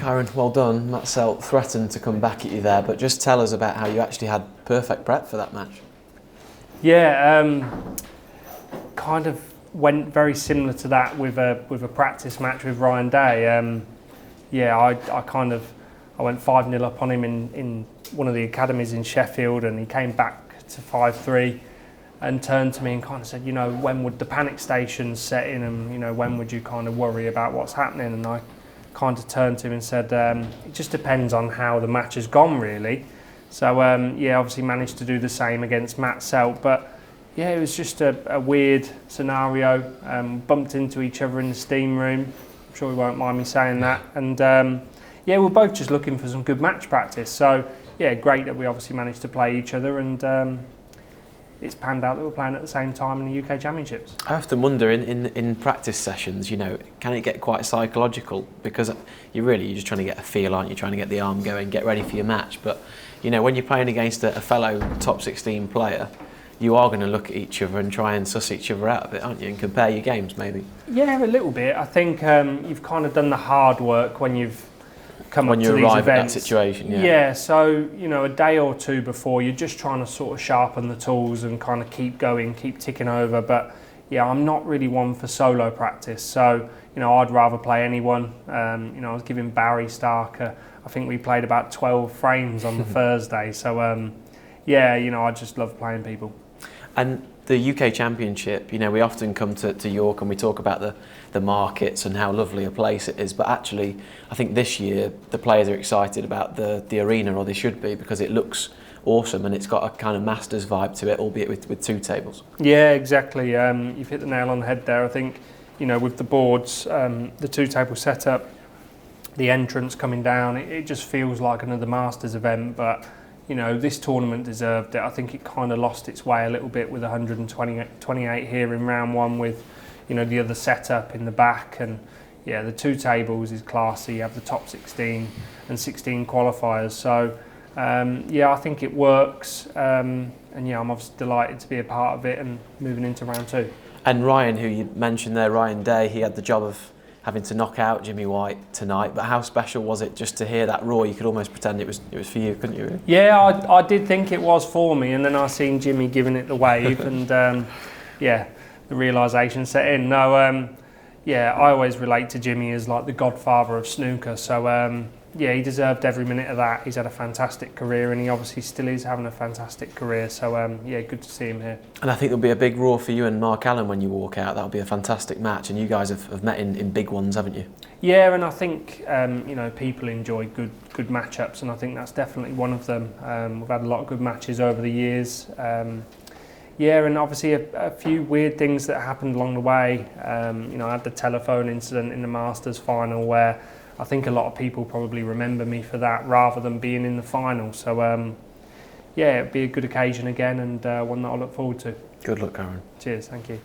Kyron, well done. Matt Selt threatened to come back at you there, but just tell us about how you actually had perfect prep for that match. Yeah, kind of went very similar to that with a practice match with Ryan Day. I went 5-0 up on him in one of the academies in Sheffield, and he came back to 5-3 and turned to me and kind of said, when would the panic stations set in, and when would you kind of worry about what's happening? And I kind of turned to him and said, it just depends on how the match has gone, really. So obviously managed to do the same against Matt Selt, but yeah, it was just a weird scenario. Bumped into each other in the steam room. I'm sure he won't mind me saying that. And we're both just looking for some good match practice. So yeah, great that we obviously managed to play each other, and it's panned out that we're playing at the same time in the UK Championships. I often wonder in practice sessions, can it get quite psychological? Because you're just trying to get a feel, aren't you? Trying to get the arm going, get ready for your match. But when you're playing against a fellow top 16 player, you are going to look at each other and try and suss each other out a bit, aren't you? And compare your games, maybe. Yeah, a little bit. I think you've kind of done the hard work when you've come up to these events. When you arrive at that situation, yeah. Yeah, so, a day or two before, you're just trying to sort of sharpen the tools and kind of keep going, keep ticking over. But, yeah, I'm not really one for solo practice. So, I'd rather play anyone. I was giving Barry Stark, I think we played about 12 frames on the Thursday. So, I just love playing people. And the UK Championship, we often come to York and we talk about the markets and how lovely a place it is. But actually, I think this year the players are excited about the arena, or they should be, because it looks awesome and it's got a kind of Masters vibe to it, albeit with two tables. Yeah, exactly. You've hit the nail on the head there. I think, with the boards, the two-table setup, the entrance coming down, it just feels like another Masters event. But this tournament deserved it. I think it kind of lost its way a little bit with 128 here in round one, with the other setup in the back. And yeah, the two tables is classy. You have the top 16 and 16 qualifiers. So I think it works. And I'm obviously delighted to be a part of it and moving into round two. And Ryan, who you mentioned there, Ryan Day, he had the job of having to knock out Jimmy White tonight, but how special was it just to hear that roar? You could almost pretend it was for you, couldn't you? Really? Yeah, I did think it was for me, and then I seen Jimmy giving it the wave, and the realisation set in. No, I always relate to Jimmy as like the godfather of snooker. So he deserved every minute of that. He's had a fantastic career, and he obviously still is having a fantastic career. So good to see him here. And I think there'll be a big roar for you and Mark Allen when you walk out. That'll be a fantastic match, and you guys have met in big ones, haven't you? Yeah, and I think people enjoy good matchups, and I think that's definitely one of them. We've had a lot of good matches over the years. And obviously a few weird things that happened along the way. I had the telephone incident in the Masters final where I think a lot of people probably remember me for that rather than being in the final. So, it'd be a good occasion again, and one that I look forward to. Good luck, Kyron. Cheers, thank you.